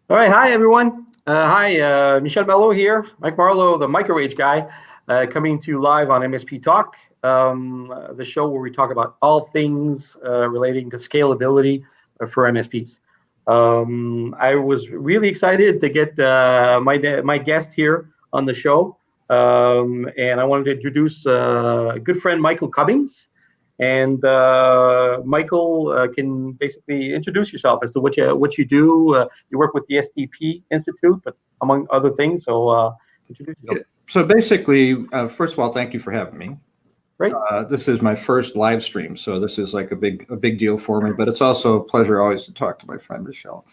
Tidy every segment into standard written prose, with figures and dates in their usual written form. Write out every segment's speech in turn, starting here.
All right, hi everyone. Hi, Michel Marleau here, Mike Marleau, the microwave guy, coming to you live on MSP Talk, the show where we talk about all things relating to scalability for MSPs. I was really excited to get my guest here on the show, and I wanted to introduce a good friend, Michael Cummings. And Michael can basically introduce yourself as to what you do. You work with the STP Institute, but among other things. So introduce yourself. So basically, first of all, thank you for having me. Right. This is my first live stream, so this is like a big deal for me. But it's also a pleasure always to talk to my friend Michel.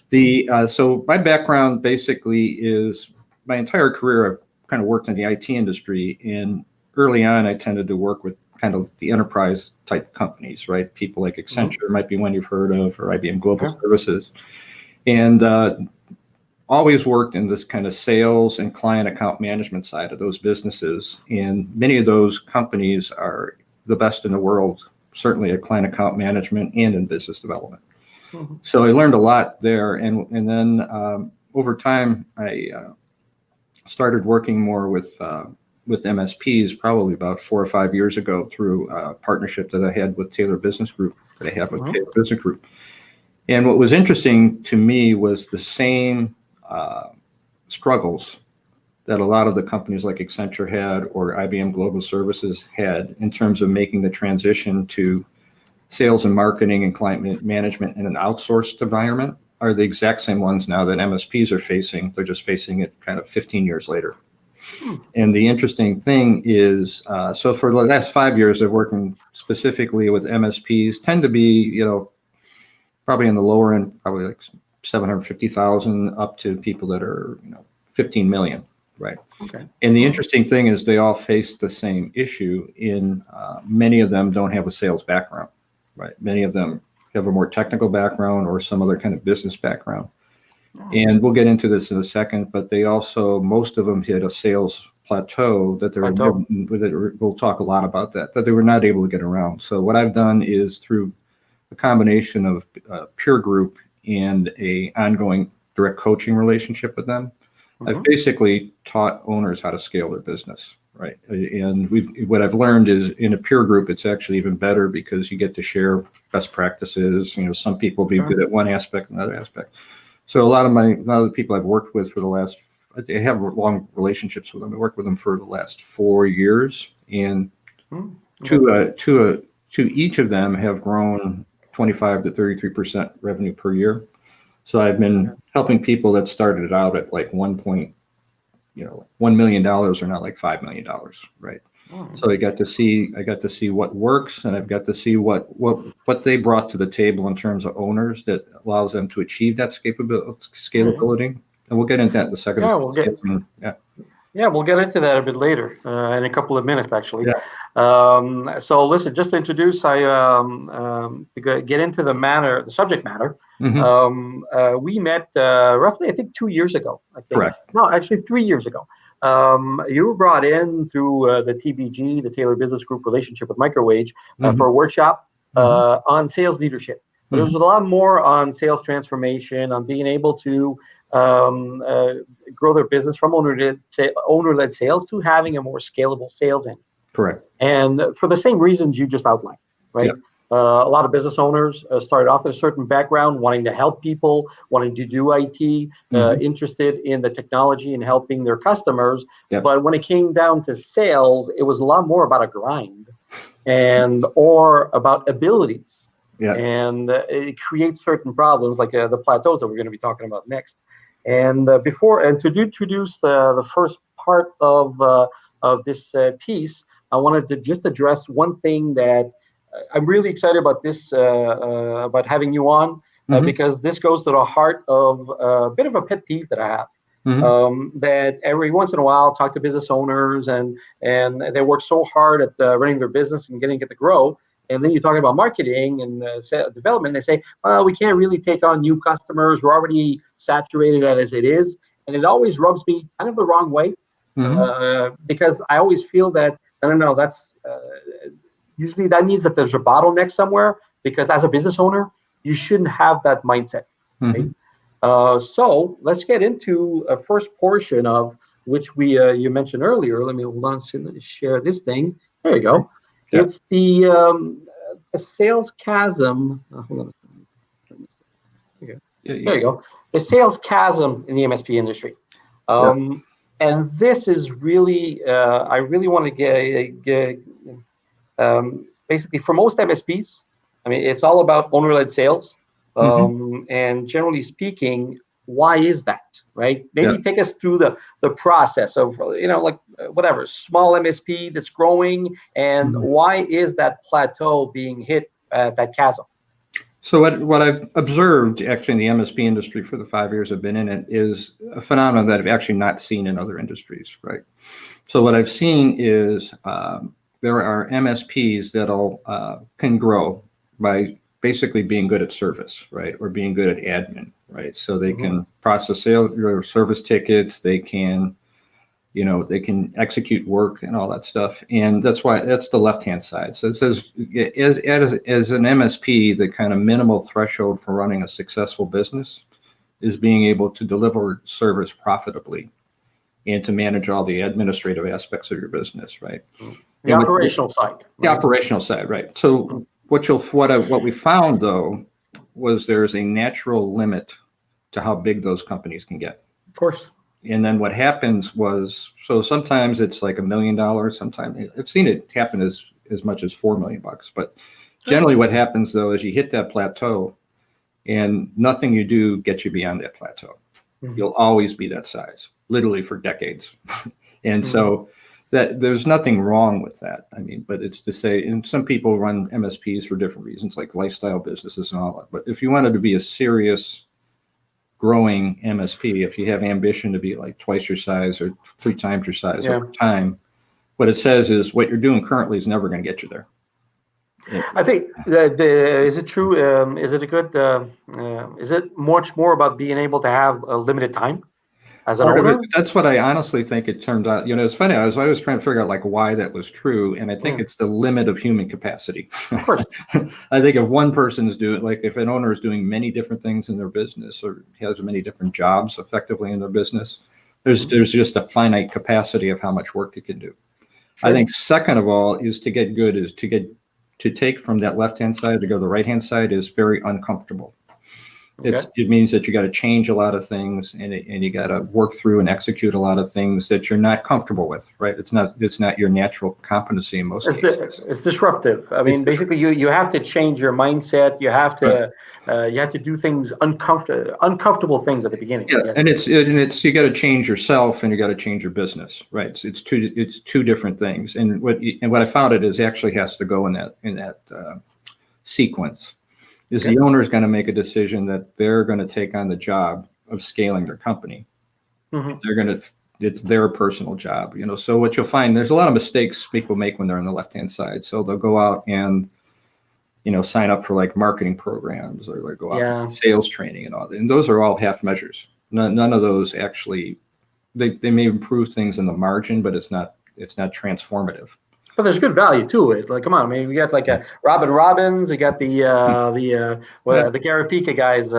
So my background basically is my entire career. I've kind of worked in the IT industry, and early on, I tended to work with kind of the enterprise type companies, right? People like Accenture might be one you've heard of, or IBM Global Services, and always worked in this kind of sales and client account management side of those businesses. And many of those companies are the best in the world, certainly at client account management and in business development. So I learned a lot there. And then over time, I started working more with MSPs probably about 4 or 5 years ago through a partnership that I had with Taylor Business Group, that I have with Taylor Business Group. And what was interesting to me was the same struggles that a lot of the companies like Accenture had or IBM Global Services had in terms of making the transition to sales and marketing and client management in an outsourced environment are the exact same ones now that MSPs are facing. They're just facing it kind of 15 years later. And the interesting thing is, so for the last 5 years, I've working specifically with MSPs, tend to be, probably in the lower end, probably like 750,000 up to people that are, 15 million, right? Okay. And the interesting thing is they all face the same issue in many of them don't have a sales background, right? Many of them have a more technical background or some other kind of business background. And we'll get into this in a second, but they also, most of them hit a sales plateau that we'll talk a lot about that they were not able to get around. So what I've done is through a combination of peer group and a ongoing direct coaching relationship with them, I've basically taught owners how to scale their business, right? And what I've learned is in a peer group, it's actually even better because you get to share best practices. Some people be good at one aspect, another aspect. So a lot of the people I've worked with for the last, I have long relationships with them. I worked with them for the last 4 years, and to each of them have grown 25 to 33% revenue per year. So I've been helping people that started out at like $1 million or not like $5 million, right? So I got to see what works, and I've got to see what they brought to the table in terms of owners that allows them to achieve that scalability. And we'll get into that in a second. We'll get into that a bit later in a couple of minutes, actually. So listen, just to introduce, to get into the subject matter. We met roughly, I think, 2 years ago. Correct. No, actually 3 years ago. You were brought in through the TBG, the Taylor Business Group relationship with Microwave, for a workshop on sales leadership. But there was a lot more on sales transformation, on being able to grow their business from owner-led sales to having a more scalable sales engine. Correct. And for the same reasons you just outlined, right? A lot of business owners started off with a certain background, wanting to help people, wanting to do IT, interested in the technology and helping their customers. But when it came down to sales, it was a lot more about a grind or about abilities. And it creates certain problems like the plateaus that we're going to be talking about next. And to introduce the first part of this piece, I wanted to just address one thing that I'm really excited about about having you on, because this goes to the heart of a bit of a pet peeve that I have. That every once in a while, I'll talk to business owners and they work so hard at running their business and getting it to grow. And then you talk about marketing and development, and they say, well, we can't really take on new customers. We're already saturated as it is. And it always rubs me kind of the wrong way, because I always feel that, I don't know, that's usually that means that there's a bottleneck somewhere, because as a business owner, you shouldn't have that mindset. Right? So let's get into a first portion of which we you mentioned earlier. Let me hold on. So let me share this thing. There you go. Yeah. It's the sales chasm. Hold on. There you go. The sales chasm in the MSP industry. And this is really, I really want to get basically for most MSPs, I mean, it's all about owner-led sales. And generally speaking, why is that, right? Maybe take us through the process of, like whatever, small MSP that's growing, and why is that plateau being hit at that chasm? So what I've observed actually in the MSP industry for the 5 years I've been in it is a phenomenon that I've actually not seen in other industries, right? So what I've seen is there are MSPs that'll can grow by basically being good at service, right, or being good at admin, right? So they can process service tickets, they can execute work and all that stuff. And that's the left-hand side. So it says as an MSP, the kind of minimal threshold for running a successful business is being able to deliver service profitably and to manage all the administrative aspects of your business, right? The operational side. Right? The operational side, right. So what we found though was there's a natural limit to how big those companies can get. Of course. And then what happens was, so sometimes it's like $1 million. Sometimes I've seen it happen as much as $4 million. But generally what happens though is you hit that plateau and nothing you do gets you beyond that plateau. You'll always be that size, literally for decades. And so that there's nothing wrong with that. I mean, but it's to say, and some people run MSPs for different reasons, like lifestyle businesses and all that. But if you wanted to be a serious growing MSP, if you have ambition to be like twice your size or 3 times your size over time, what it says is what you're doing currently is never going to get you there. I think is it true? Is it a good? Is it much more about being able to have a limited time as an owner? That's what I honestly think it turned out. It's funny. I was trying to figure out like why that was true, and I think it's the limit of human capacity. Of course. I think if one person is doing, like if an owner is doing many different things in their business or has many different jobs effectively in their business, there's just a finite capacity of how much work it can do. Sure. I think second of all is to get good is to take from that left-hand side to go to the right-hand side is very uncomfortable. It means that you got to change a lot of things and you got to work through and execute a lot of things that you're not comfortable with, right? It's not your natural competency in most cases. It's disruptive. I mean, basically you have to change your mindset. You have to do things uncomfortable things at the beginning. Yeah. And it's you got to change yourself and you got to change your business, right? So it's two different things. And what I found it is actually has to go in that sequence. Is the owner is going to make a decision that they're going to take on the job of scaling their company. It's their personal job, So what you'll find, there's a lot of mistakes people make when they're on the left-hand side. So they'll go out and, sign up for like marketing programs or like go out and sales training and all that. And those are all half measures. None of those actually, they may improve things in the margin, but it's not transformative. But there's good value to it. Like, come on, I mean, we got like a Robin Robbins, you got the Gary Pika guys,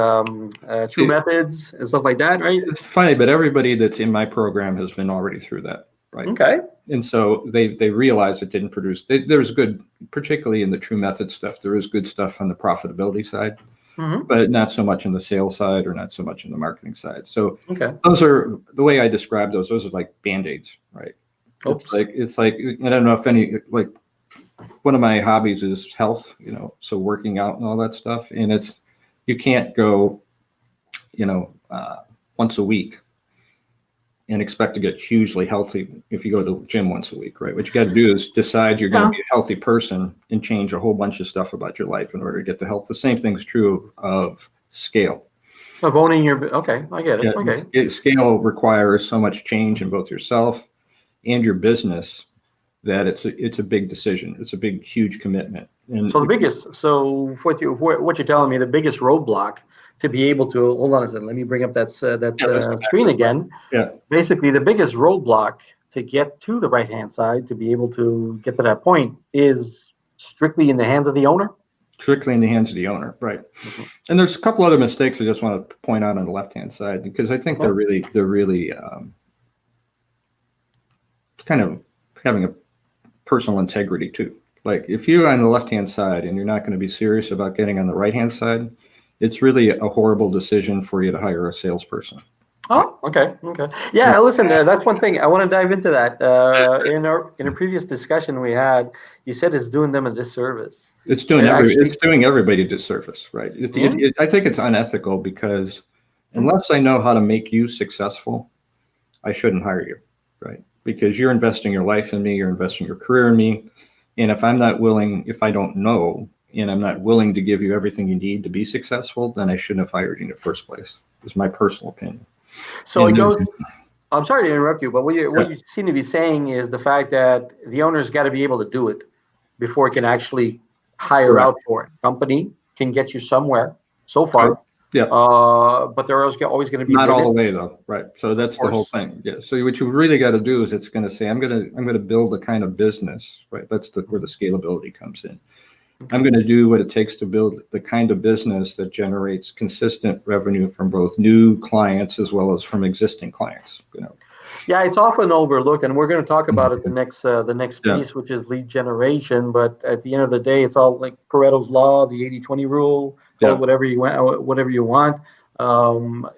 True Methods and stuff like that, right? It's funny, but everybody that's in my program has been already through that, right? Okay. And so they realize it didn't produce. There's good, particularly in the True Method stuff. There is good stuff on the profitability side, but not so much on the sales side or not so much on the marketing side. So those are the way I describe those. Those are like Band-Aids, right? It's like I don't know if any, like one of my hobbies is health, so working out and all that stuff. And you can't go, once a week and expect to get hugely healthy if you go to the gym once a week, right? What you got to do is decide you're going to be a healthy person and change a whole bunch of stuff about your life in order to get the health. The same thing's true of scale. Of owning I get it. Yeah, scale requires so much change in both yourself and your business that it's a big decision. It's a big, huge commitment. And so what you're telling me, the biggest roadblock to be able to, hold on a second, let me bring up that screen again. Yeah. Basically, the biggest roadblock to get to the right-hand side, to be able to get to that point, is strictly in the hands of the owner. strictly in the hands of the owner, right? And there's a couple other mistakes I just want to point out on the left-hand side, because I think they're really kind of having a personal integrity too. Like if you're on the left-hand side and you're not going to be serious about getting on the right-hand side, it's really a horrible decision for you to hire a salesperson. Oh, okay. Yeah, listen, that's one thing I want to dive into that. In a previous discussion we had, you said it's doing them a disservice. It's doing everybody a disservice, right? I think it's unethical, because unless I know how to make you successful, I shouldn't hire you, right? Because you're investing your life in me, you're investing your career in me, and if I don't know, and I'm not willing to give you everything you need to be successful, then I shouldn't have hired you in the first place. It's my personal opinion. So it goes. I'm sorry to interrupt you, but what you seem to be saying is the fact that the owner's got to be able to do it before it can actually hire out for it. Company can get you somewhere so far. Yeah. But there are always going to be not limits. all the way though, right? So that's the whole thing. Yeah. So what you really got to do is it's going to say, I'm going to build a kind of business, right? That's where the scalability comes in. Okay. I'm going to do what it takes to build the kind of business that generates consistent revenue from both new clients as well as from existing clients. Yeah, it's often overlooked, and we're going to talk about it the next piece, which is lead generation. But at the end of the day, it's all like Pareto's law, the 80-20 rule, call it whatever you want.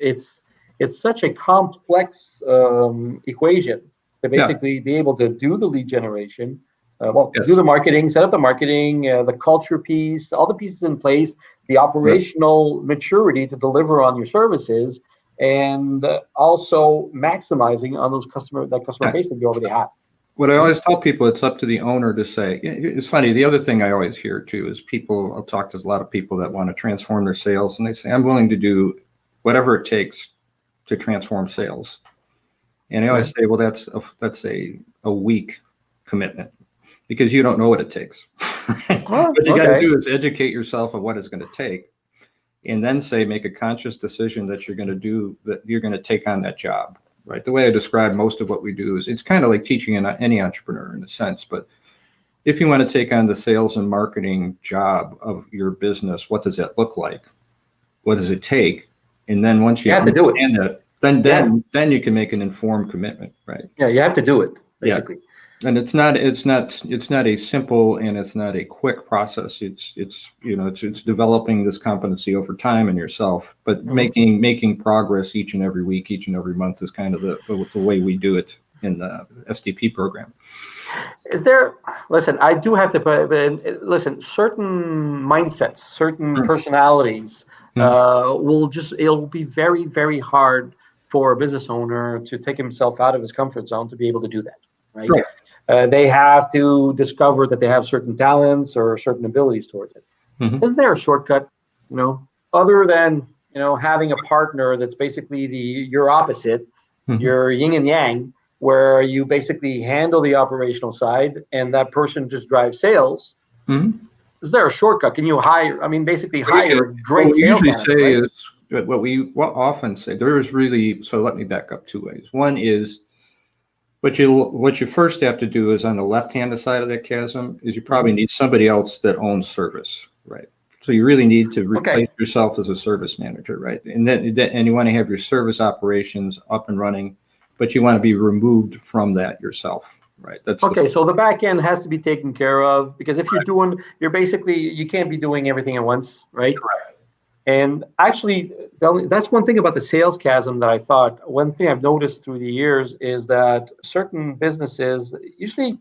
It's such a complex equation to basically be able to do the lead generation. Do the marketing, set up the marketing, the culture piece, all the pieces in place, the operational maturity to deliver on your services, and also maximizing on those customer base that you already have. What I always tell people, it's up to the owner to say. It's funny. The other thing I always hear too is I'll talk to a lot of people that want to transform their sales, and they say, I'm willing to do whatever it takes to transform sales. And I always say, well, that's a weak commitment, because you don't know what it takes. What you got to do is educate yourself on what it's going to take, and then make a conscious decision that you're going to take on that job, right? The way I describe most of what we do is it's kind of like teaching any entrepreneur in a sense, but if you want to take on the sales and marketing job of your business, what does that look like? What does it take? And then once you understand that, then you can make an informed commitment, right? Yeah, you have to do it, basically. Yeah. And it's not a simple and it's not a quick process. It's developing this competency over time in yourself, but making progress each and every week, each and every month is kind of the way we do it in the SDP program. I do have to listen, certain mindsets, certain personalities it'll be very, very hard for a business owner to take himself out of his comfort zone to be able to do that, right? Sure. They have to discover that they have certain talents or certain abilities towards it. Isn't there a shortcut, other than, having a partner that's basically your opposite, your yin and yang, where you basically handle the operational side and that person just drives sales? Is there a shortcut? Can you hire a great sales manager? What we often say, there is really, so let me back up two ways. One is, what you first have to do is on the left-hand side of that chasm is you probably need somebody else that owns service, right? So you really need to replace yourself as a service manager, right? And you want to have your service operations up and running, but you want to be removed from that yourself, right? So the back end has to be taken care of, because if you can't be doing everything at once, right? Correct. And actually, that's one thing about the sales chasm that I thought. One thing I've noticed through the years is that certain businesses, usually,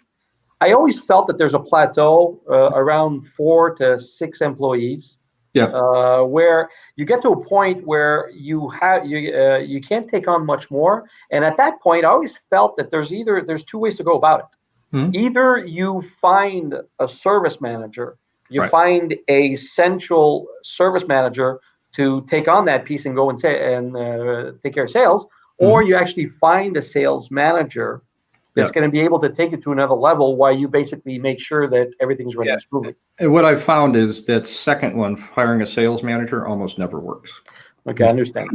I always felt that there's a plateau around 4 to 6 employees. Yeah. Where you get to a point where you can't take on much more, and at that point, I always felt that there's two ways to go about it. Either you find a service manager. You find a central service manager to take on that piece and go and take care of sales, or you actually find a sales manager that's going to be able to take it to another level while you basically make sure that everything's running smoothly. And what I've found is that second one, hiring a sales manager, almost never works. Okay, I understand.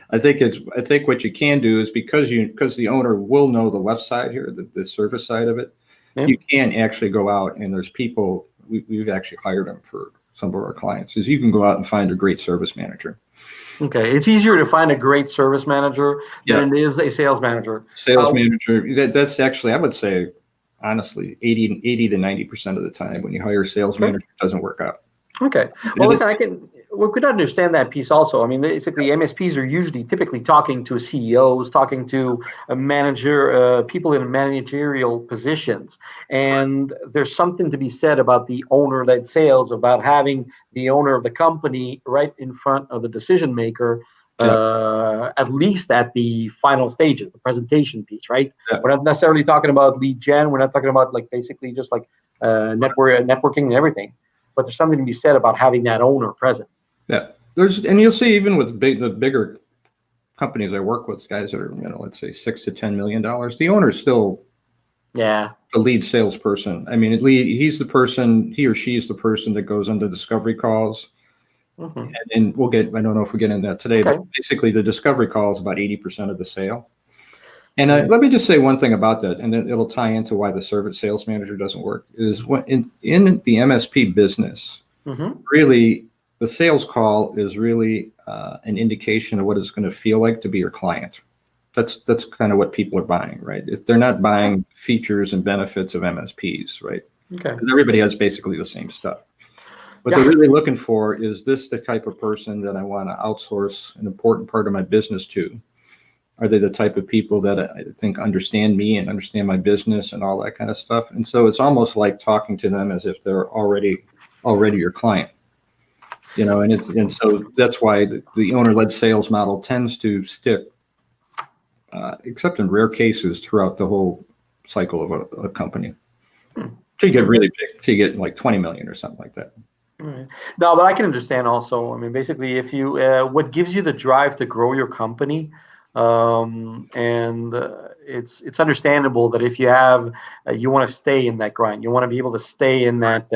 I think what you can do is, because the owner will know the left side here, the service side of it, you can actually go out, and there's people. We've actually hired them for some of our clients, is you can go out and find a great service manager. Okay, it's easier to find a great service manager than it is a sales manager. Sales manager, that's actually, I would say, honestly, 80 to 90% of the time when you hire a sales manager, it doesn't work out. Okay. Well, listen, we could understand that piece also. I mean, basically, MSPs are typically talking to CEOs, talking to a manager, people in managerial positions. And there's something to be said about the owner-led sales, about having the owner of the company right in front of the decision maker, at least at the final stages, the presentation piece, right? Yeah. We're not necessarily talking about lead gen. We're not talking about basically just networking and everything. But there's something to be said about having that owner present. Yeah, and you'll see even with the bigger companies I work with, guys that are, let's say $6 to $10 million, the owner's still the lead salesperson. I mean, he's the person, he or she is the person that goes on the discovery calls. Mm-hmm. And I don't know if we get into that today, but basically the discovery call is about 80% of the sale. And let me just say one thing about that, and then it'll tie into why the service sales manager doesn't work, is when in the MSP business, really, the sales call is really an indication of what it's going to feel like to be your client. That's kind of what people are buying, right? If they're not buying features and benefits of MSPs, right? Okay. Because everybody has basically the same stuff. What they're really looking for is this the type of person that I want to outsource an important part of my business to? Are they the type of people that I think understand me and understand my business and all that kind of stuff? And so it's almost like talking to them as if they're already your client, and so that's why the owner-led sales model tends to stick, except in rare cases throughout the whole cycle of a company. So you get really big, so you get like 20 million or something like that. Right. No, but I can understand also. I mean, basically, if you what gives you the drive to grow your company, it's understandable that if you have you want to stay in that grind, you want to be able to stay in that,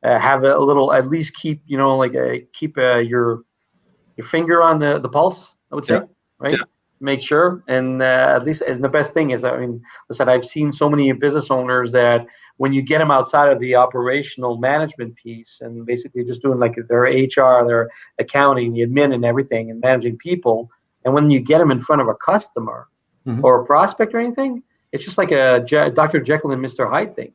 have a little, at least keep keep your finger on the pulse, I would say, right? Yeah. Make sure, and at least, and the best thing is, I mean, listen, I've seen so many business owners that when you get them outside of the operational management piece and basically just doing like their HR, their accounting, the admin and everything, and managing people, and when you get them in front of a customer or a prospect or anything, it's just like a Dr. Jekyll and Mr. Hyde thing.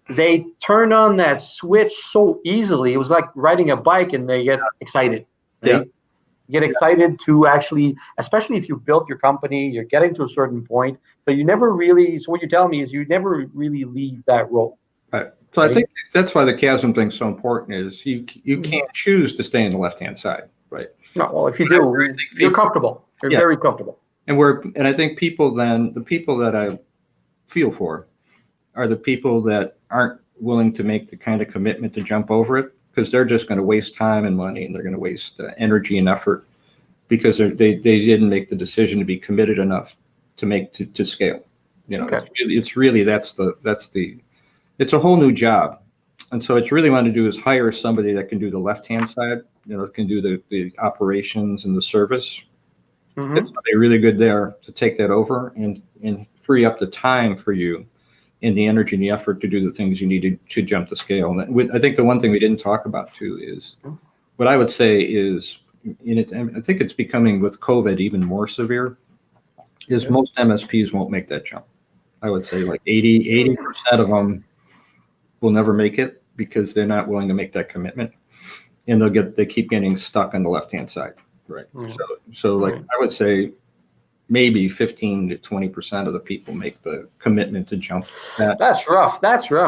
They turn on that switch so easily. It was like riding a bike, and they get excited. Right? Yeah. Get excited to actually, especially if you built your company, you're getting to a certain point, but you never really, so what you're telling me is you never really leave that role. Right. So I think that's why the Chasm thing's so important, is you can't choose to stay on the left-hand side, right? No, well, if you do, you're comfortable. You're very comfortable. And I think the people that I feel for are the people that aren't willing to make the kind of commitment to jump over it, because they're just going to waste time and money, and they're going to waste energy and effort because they didn't make the decision to be committed enough to scale. It's really that's it's a whole new job, and so what you really want to do is hire somebody that can do the left-hand side, can do the operations and the service. It's somebody really good there to take that over and free up the time for you and the energy and the effort to do the things you need to jump the scale. And I think the one thing we didn't talk about too is what I would say is, I think it's becoming with COVID even more severe, is most MSPs won't make that jump. I would say like 80% of them will never make it because they're not willing to make that commitment, and they keep getting stuck on the left-hand side. Right. So like I would say maybe 15 to 20% of the people make the commitment to jump that. That's rough,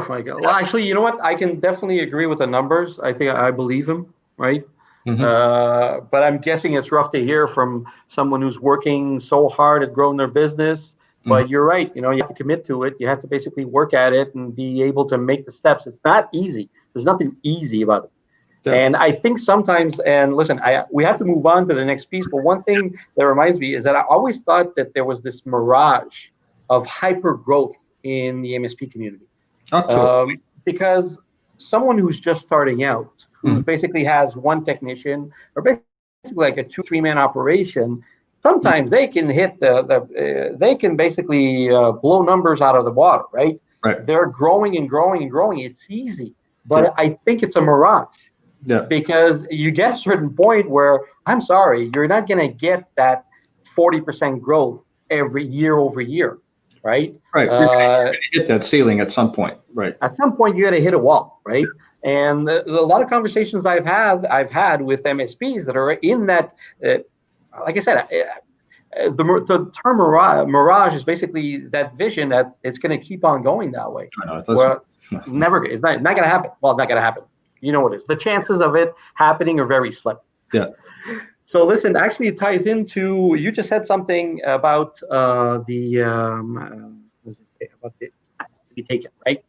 Michael. Well, actually, you know what? I can definitely agree with the numbers. I think I believe him, right? But I'm guessing it's rough to hear from someone who's working so hard at growing their business. But you're right. You have to commit to it. You have to basically work at it and be able to make the steps. It's not easy. There's nothing easy about it. Yeah. And I think sometimes, and listen, we have to move on to the next piece, but one thing that reminds me is that I always thought that there was this mirage of hyper growth in the MSP community. Because someone who's just starting out, who basically has one technician, or basically like a 2-3 man operation, sometimes they can hit they can basically blow numbers out of the water, right? They're growing and growing and growing. It's easy. but I think it's a mirage. Yeah. Because you get a certain point where, I'm sorry, you're not going to get that 40% growth every year over year, right? Right. You're gonna hit that ceiling at some point, right? At some point, you got to hit a wall, right? And a lot of conversations I've had with MSPs that are in that, like I said, the term mirage is basically that vision that it's going to keep on going that way. I know, it doesn't. It's not going to happen. Well, not going to happen. You know what it is. The chances of it happening are very slim. Yeah. So listen, actually, it ties into, you just said something about about the steps to be taken, right?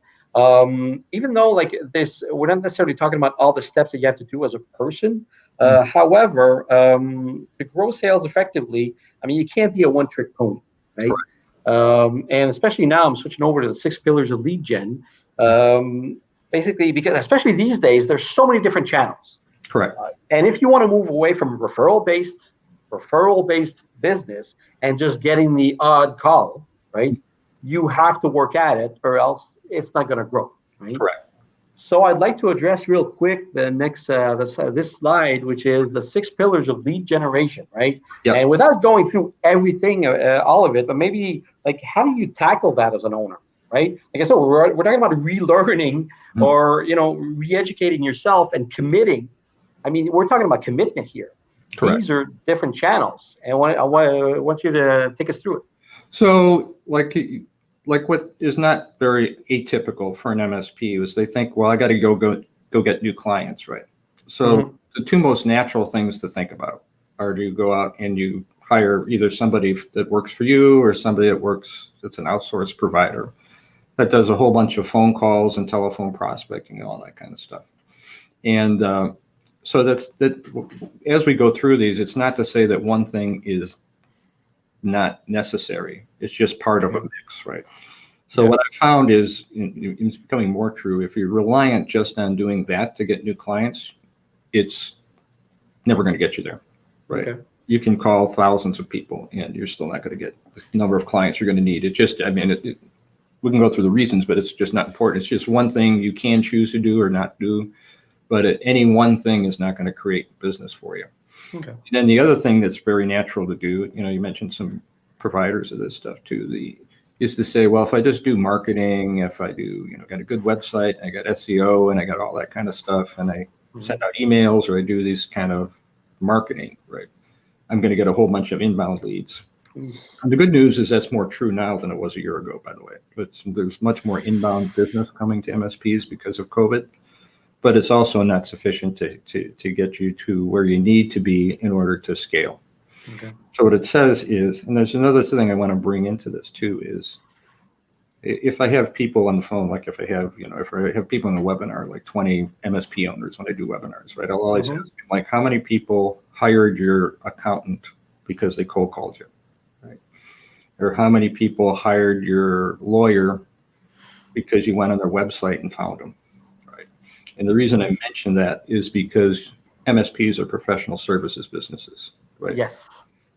Even though like this, we're not necessarily talking about all the steps that you have to do as a person. However, to grow sales effectively, I mean, you can't be a one-trick pony, right? And especially now, I'm switching over to the 6 pillars of lead gen. Basically, because especially these days, there's so many different channels. Correct. And if you want to move away from referral-based business and just getting the odd call, right? You have to work at it, or else it's not going to grow, right? Correct. So I'd like to address real quick the next this slide, which is the 6 pillars of lead generation, right? Yep. And without going through everything, all of it, but maybe like how do you tackle that as an owner, right? Like I said, we're talking about relearning or re-educating yourself and committing. I mean, we're talking about commitment here. Correct. These are different channels, and I want you to take us through it. So, like what is not very atypical for an MSP is they think, well, I got to go get new clients, right? So the 2 most natural things to think about are to go out and you hire either somebody that works for you or somebody that's an outsourced provider that does a whole bunch of phone calls and telephone prospecting and all that kind of stuff. And so that as we go through these, it's not to say that one thing is not necessary. It's just part of a mix, right? So what I found is, it's becoming more true, if you're reliant just on doing that to get new clients, it's never going to get you there, right? Okay. You can call thousands of people and you're still not going to get the number of clients you're going to need. It just, I mean, we can go through the reasons, but it's just not important. It's just one thing you can choose to do or not do, but any one thing is not going to create business for you. Okay. And then the other thing that's very natural to do, you mentioned some providers of this stuff too, is to say, well, if I just do marketing, if I do, got a good website, I got SEO and I got all that kind of stuff, and I send out emails or I do these kind of marketing, right? I'm going to get a whole bunch of inbound leads. And the good news is that's more true now than it was a year ago, by the way. There's much more inbound business coming to MSPs because of COVID, but it's also not sufficient to get you to where you need to be in order to scale. Okay. So what it says is, and there's another thing I want to bring into this too, is if I have people on the phone, like if I have people in a webinar, like 20 MSP owners when I do webinars, right? I'll always ask them, like, how many people hired your accountant because they cold called you, right? Or how many people hired your lawyer because you went on their website and found them, right? And the reason I mention that is because MSPs are professional services businesses, right? Yes.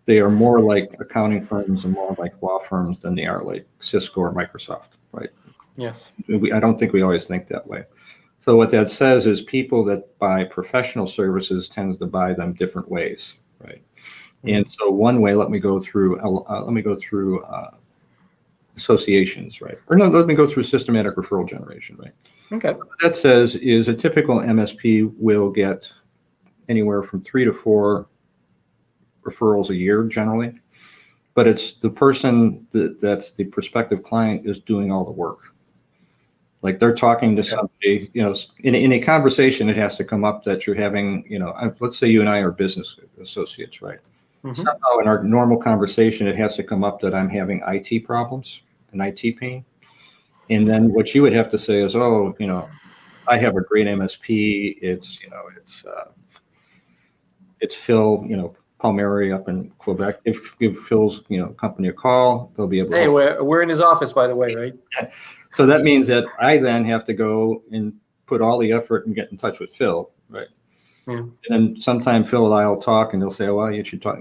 They are more like accounting firms and more like law firms than they are like Cisco or Microsoft, right? Yes. I don't think we always think that way. So what that says is people that buy professional services tend to buy them different ways, right? Mm-hmm. And so one way, let me go through associations, right? Or no, let me go through systematic referral generation, right? Okay. What that says is a typical MSP will get anywhere from 3 to 4 referrals a year generally, but it's the person that's the prospective client is doing all the work. Like they're talking to somebody, in a conversation, it has to come up that you're having, let's say you and I are business associates, right? Mm-hmm. Somehow in our normal conversation, it has to come up that I'm having IT problems and IT pain. And then what you would have to say is, I have a great MSP. It's Phil, Palmieri up in Quebec. Give Phil's company a call, they'll be able to. Hey, we're in his office, by the way, right? So that means that I then have to go and put all the effort and get in touch with Phil, right? Yeah. And then sometime Phil and I will talk, and they'll say, well, you should talk.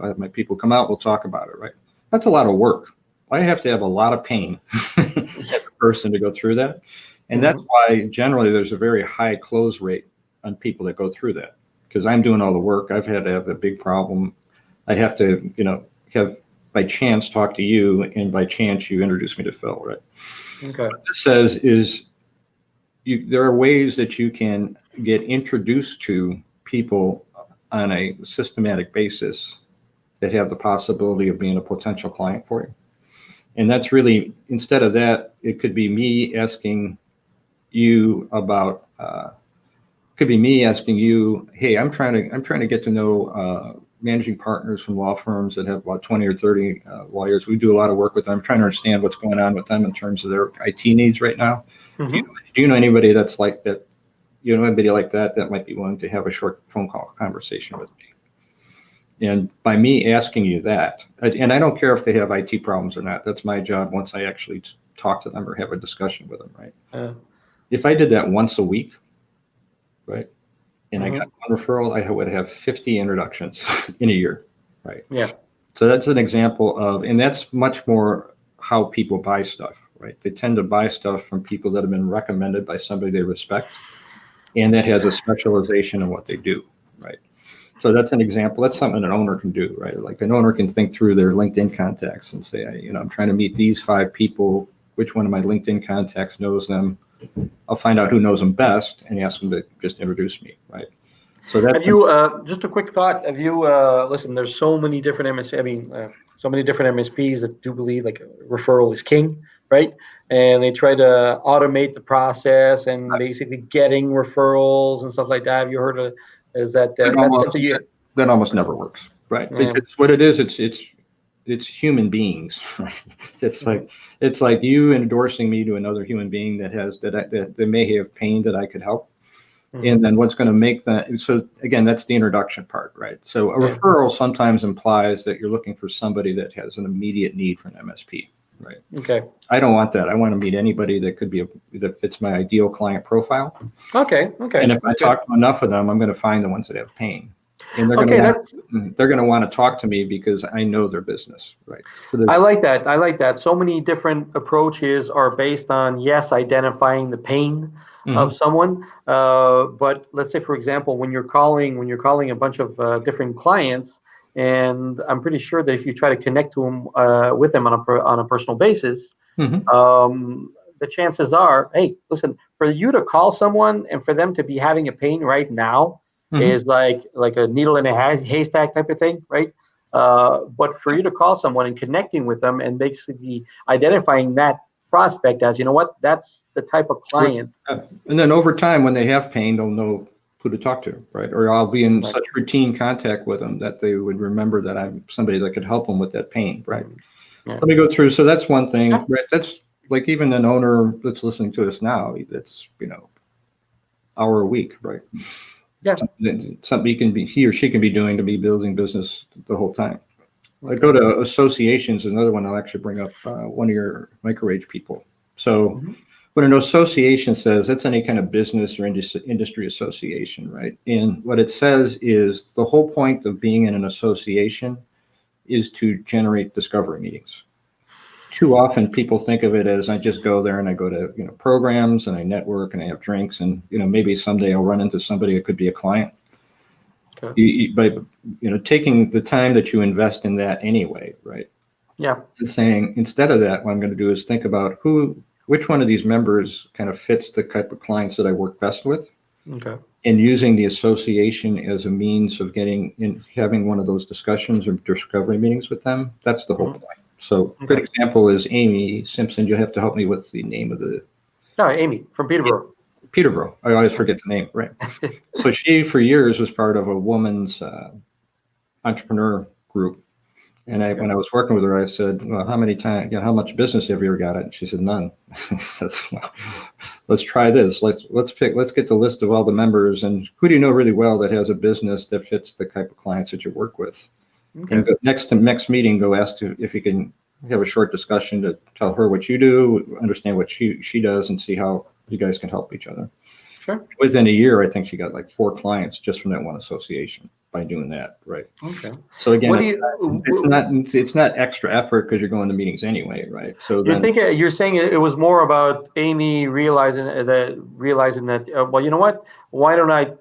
I have my people come out, we'll talk about it, right? That's a lot of work. I have to have a lot of pain as a person to go through that. And that's why generally there's a very high close rate on people that go through that, because I'm doing all the work. I've had to have a big problem. I have to, have by chance talk to you, and by chance you introduce me to Phil, right? Okay. What this says is there are ways that you can get introduced to people on a systematic basis that have the possibility of being a potential client for you. And that's really, instead of that, it could be me asking you about, hey, I'm trying to get to know managing partners from law firms that have about 20 or 30 lawyers. We do a lot of work with them, trying to understand what's going on with them in terms of their IT needs right now. Do you know anybody that's like that? You know, anybody like that might be willing to have a short phone call conversation with me? And by me asking you that, and I don't care if they have IT problems or not, that's my job once I actually talk to them or have a discussion with them, right? If I did that once a week, right, and I got one referral, I would have 50 introductions in a year, right? Yeah. So that's an example of, and that's much more how people buy stuff, right? They tend to buy stuff from people that have been recommended by somebody they respect, and that has a specialization in what they do, right? So that's an example. That's something an owner can do, right? Like an owner can think through their LinkedIn contacts and say, I'm trying to meet these 5 people. Which one of my LinkedIn contacts knows them? I'll find out who knows them best and ask them to just introduce me, right? So that. Have you just a quick thought? Have you listen? There's so many different so many different MSPs that do believe like referral is king, right? And they try to automate the process and basically getting referrals and stuff like that. Have you heard of? Is that that almost never works, right? Yeah. Because what it is, it's human beings, right? It's like you endorsing me to another human being that may have pain that I could help. And then what's going to make that, so again, that's the introduction part, right? So a referral sometimes implies that you're looking for somebody that has an immediate need for an MSP, right? Okay. I don't want that. I want to meet anybody that that fits my ideal client profile. Okay. And if I talk to enough of them, I'm going to find the ones that have pain. And they're going to want to talk to me because I know their business, right? So I like that. So many different approaches are based on, yes, identifying the pain of someone. But let's say, for example, when you're calling a bunch of different clients, and I'm pretty sure that if you try to connect to them with them on a personal basis, the chances are, hey, listen, for you to call someone and for them to be having a pain right now is like a needle in a haystack type of thing, right? But for you to call someone and connecting with them and basically identifying that prospect as, you know what, that's the type of client. And then over time, when they have pain, they'll know who to talk to, right? Or I'll be in such routine contact with them that they would remember that I'm somebody that could help them with that pain, right? Yeah. Let me go through. So that's one thing, right? That's like even an owner that's listening to us now, that's, hour a week, right? Yeah. Something he or she can be doing to be building business the whole time. I go to associations, another one I'll actually bring up, one of your micro-age people. So what an association says, that's any kind of business or industry association, right? And what it says is the whole point of being in an association is to generate discovery meetings. Too often people think of it as I just go there and I go to programs and I network and I have drinks and maybe someday I'll run into somebody that could be a client. Okay. But taking the time that you invest in that anyway, right? Yeah. And saying instead of that, what I'm going to do is think about which one of these members kind of fits the type of clients that I work best with. Okay. And using the association as a means of having one of those discussions or discovery meetings with them. That's the whole point. So a good example is Amy Simpson. You'll have to help me with the name of the. No, Amy from Peterborough. Peterborough. I always forget the name, right? So she, for years, was part of a woman's entrepreneur group. And when I was working with her, I said, well, how much business have you ever got? And she said, none. I said, well, let's try this. Let's get the list of all the members and who do you know really well that has a business that fits the type of clients that you work with. Okay. And next meeting, go ask if you can have a short discussion to tell her what you do, understand what she does, and see how you guys can help each other. Sure. Within a year, I think she got like 4 clients just from that one association. by doing that, right? Okay. So again, What do it's not extra effort because you're going to meetings anyway, right? So you then, think you're saying it was more about Amy realizing that well, you know what? Why don't I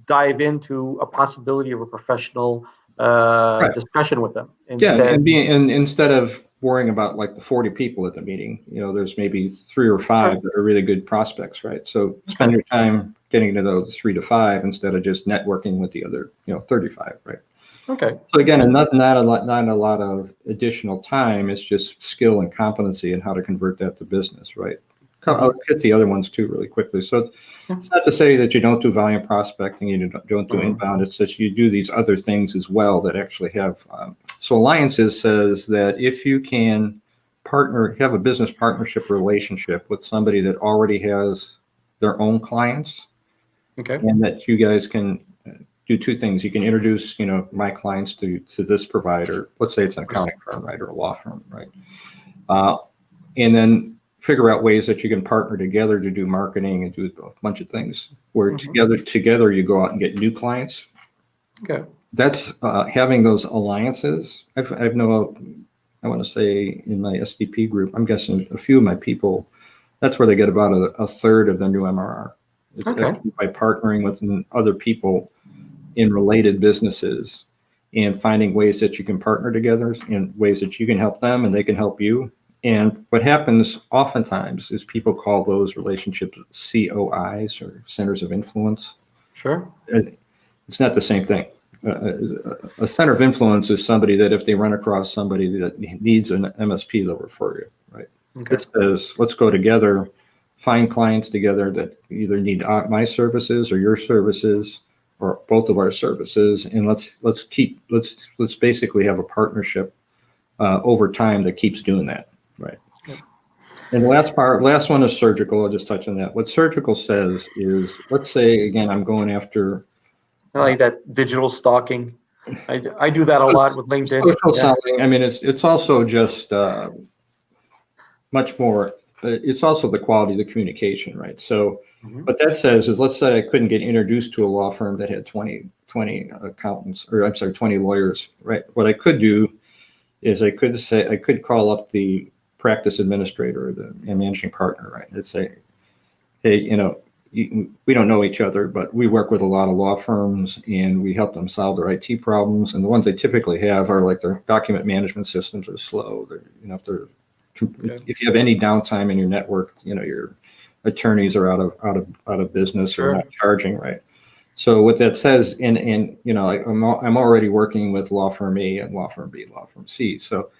dive into a possibility of a professional right. discussion with them Yeah, instead? and instead of worrying about like the 40 people at the meeting, there's maybe 3 or 5 that are really good prospects, right? So spend your time getting to those 3 to 5 instead of just networking with the other, 35, right? Okay. So again, and not a lot of additional time. It's just skill and competency and how to convert that to business, right? I'll hit the other ones too really quickly. So it's not to say that you don't do volume prospecting, you don't do inbound. It's that you do these other things as well that actually have. So alliances says that if you can have a business partnership relationship with somebody that already has their own clients, Okay. and that you guys can do 2 things. You can introduce, my clients to this provider. Let's say it's an accounting firm, right, or a law firm, right? And then figure out ways that you can partner together to do marketing and do a bunch of things. Where together you go out and get new clients. Okay. That's having those alliances. I want to say in my SDP group, I'm guessing a few of my people, that's where they get about a third of their new MRR. It's actually by partnering with other people in related businesses and finding ways that you can partner together in ways that you can help them and they can help you. And what happens oftentimes is people call those relationships COIs, or centers of influence. Sure. It's not the same thing. A center of influence is somebody that if they run across somebody that needs an MSP, they'll refer you, right? Okay. It says, let's go together, find clients together that either need my services or your services or both of our services, and let's basically have a partnership over time that keeps doing that, right? Yep. And the last one is surgical. I'll just touch on that. What surgical says is, let's say again, I'm going after like that digital stalking. I do that a lot with LinkedIn. social selling. I mean, it's also just much more. It's also the quality of the communication, right? So what that says is, let's say I couldn't get introduced to a law firm that had 20 accountants, or I'm sorry, 20 lawyers, right? What I could do is I could call up the practice administrator or the managing partner, right? And say, hey, we don't know each other, but we work with a lot of law firms and we help them solve their IT problems. And the ones they typically have are like their document management systems are slow. If you have any downtime in your network, your attorneys are out of business or not charging, right? So what that says, and I'm already working with law firm A and law firm B, law firm C. So,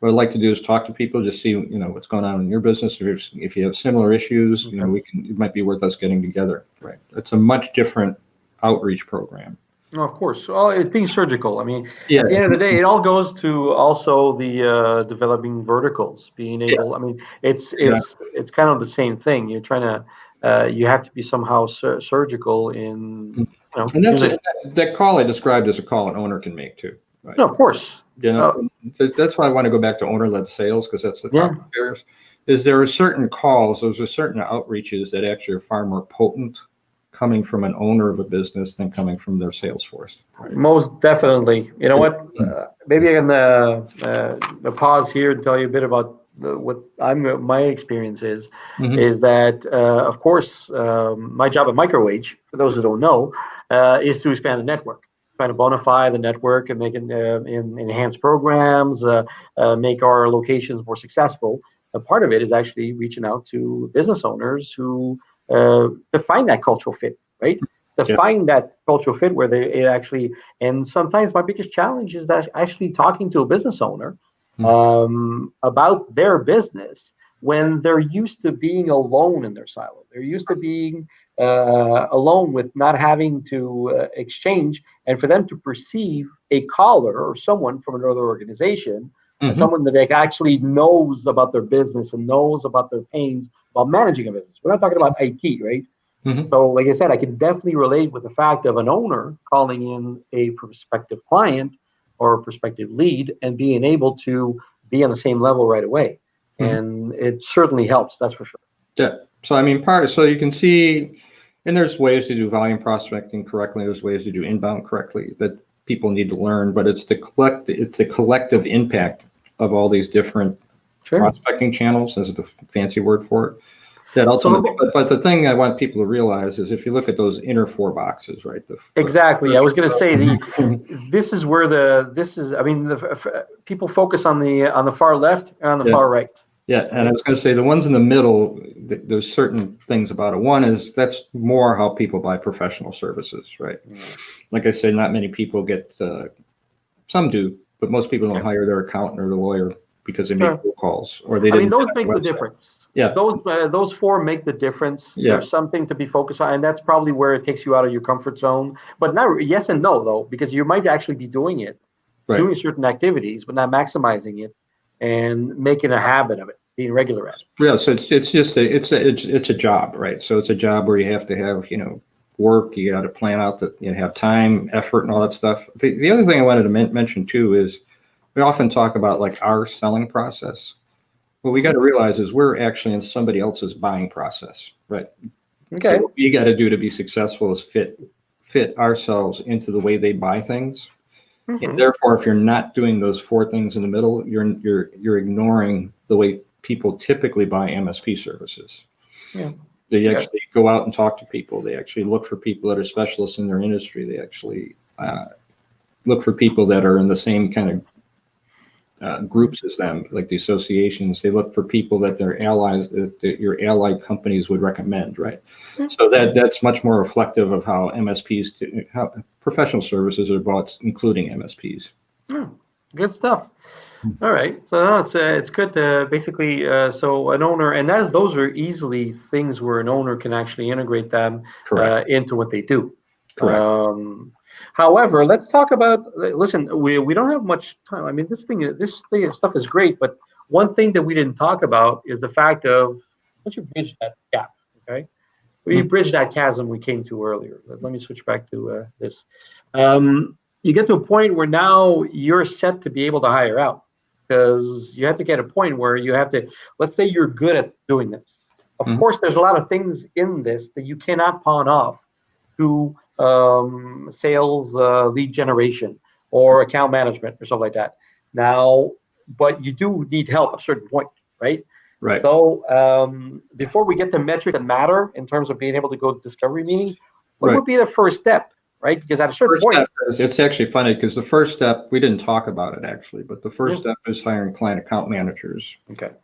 what I'd like to do is talk to people, just see, what's going on in your business. If you have similar issues, it might be worth us getting together, right? It's a much different outreach program. No, of course. Well, it's being surgical. I mean, at the end of the day, it all goes to also the developing verticals, being able. I mean, it's kind of the same thing. You're trying to, you have to be somehow surgical in, And that call I described as a call an owner can make too, right? No, of course. That's why I want to go back to owner-led sales, because that's the top of theirs. Is there are certain calls, those are certain outreaches that actually are far more potent coming from an owner of a business than coming from their sales force. Right? Most definitely. You know what? Maybe I can pause here and tell you a bit about what my experience is. Is that of course my job at Microwage, for those who don't know, is to expand the network, trying to bonify the network and make enhance programs, make our locations more successful. A part of it is actually reaching out to business owners who to find that cultural fit, right? To find that cultural fit where it actually, and sometimes my biggest challenge is that actually talking to a business owner about their business when they're used to being alone in their silo. They're used to being alone with not having to exchange, and for them to perceive a caller or someone from another organization, someone that actually knows about their business and knows about their pains about managing a business. We're not talking about IT, right? So, like I said, I can definitely relate with the fact of an owner calling in a prospective client or a prospective lead and being able to be on the same level right away. And it certainly helps, that's for sure. Yeah. So, I mean, so you can see And there's ways to do volume prospecting correctly. There's ways to do inbound correctly that people need to learn, but it's the collective impact of all these different prospecting channels, as the fancy word for it. That ultimately, but the thing I want people to realize is if you look at those inner four boxes, right? Exactly. I was going to say this is where people focus on the far left and on the far right. Yeah, and I was going to say the ones in the middle, there's certain things about it. One is that's more how people buy professional services, right? Like I say, not many people get, some do, but most people don't hire their accountant or the lawyer because they make phone calls or they didn't. Those make the difference. Yeah, those four make the difference. Yeah. There's something to be focused on, and that's probably where it takes you out of your comfort zone. But not yes and no though, because you might actually be doing it, doing certain activities, but not maximizing it and making a habit of it, being regular at it. Yeah, so it's just a job, right? So it's a job where you have to have work. You got to plan out that you have time, effort, and all that stuff. The other thing I wanted to mention too is we often talk about like our selling process. What we got to realize is we're actually in somebody else's buying process, right? Okay. So what we got to do to be successful is fit ourselves into the way they buy things. And therefore, if you're not doing those four things in the middle, you're ignoring the way people typically buy MSP services. Yeah. They actually go out and talk to people. They actually look for people that are specialists in their industry. They actually look for people that are in the same kind of groups as them, like the associations. They look for people that their allies, that your allied companies would recommend, right? So that's much more reflective of how MSPs, how professional services are bought, including MSPs. Good stuff. All right, so it's good to basically so an owner, and those are easily things where an owner can actually integrate them into what they do. Correct. However, let's talk about. Listen, we don't have much time. I mean, this stuff is great, but one thing that we didn't talk about is the fact of once you bridge that gap. Okay, we bridge that chasm we came to earlier. Let me switch back to this. You get to a point where now you're set to be able to hire out, because you have to get a point where you have to. Let's say you're good at doing this. Of course, there's a lot of things in this that you cannot pawn off to sales, lead generation, or account management, or something like that. Now, but you do need help at a certain point, right? Right. So before we get to metrics that matter in terms of being able to go to discovery meetings, what would be the first step, right? Because at a certain point, it's actually funny because the first step, we didn't talk about it actually, but the first step is hiring client account managers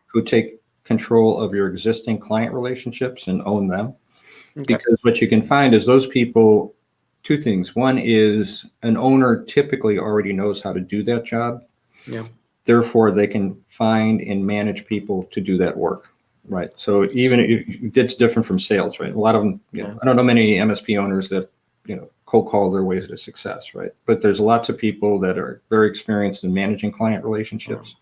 who take control of your existing client relationships and own them. Because what you can find is those people, two things. One is an owner typically already knows how to do that job. Therefore, they can find and manage people to do that work, right? So even it's different from sales, right? A lot of them, I don't know many MSP owners that, cold call their ways to success, right? But there's lots of people that are very experienced in managing client relationships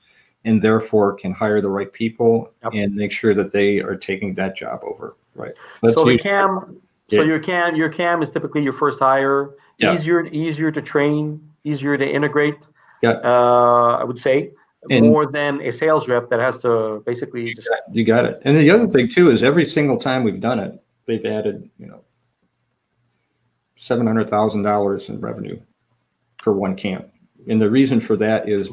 and therefore can hire the right people and make sure that they are taking that job over, right? So your CAM is typically your first hire, easier to train, easier to integrate. I would say more than a sales rep that has to basically you got it. And the other thing too is every single time we've done it, they've added, $700,000 in revenue for one camp. And the reason for that is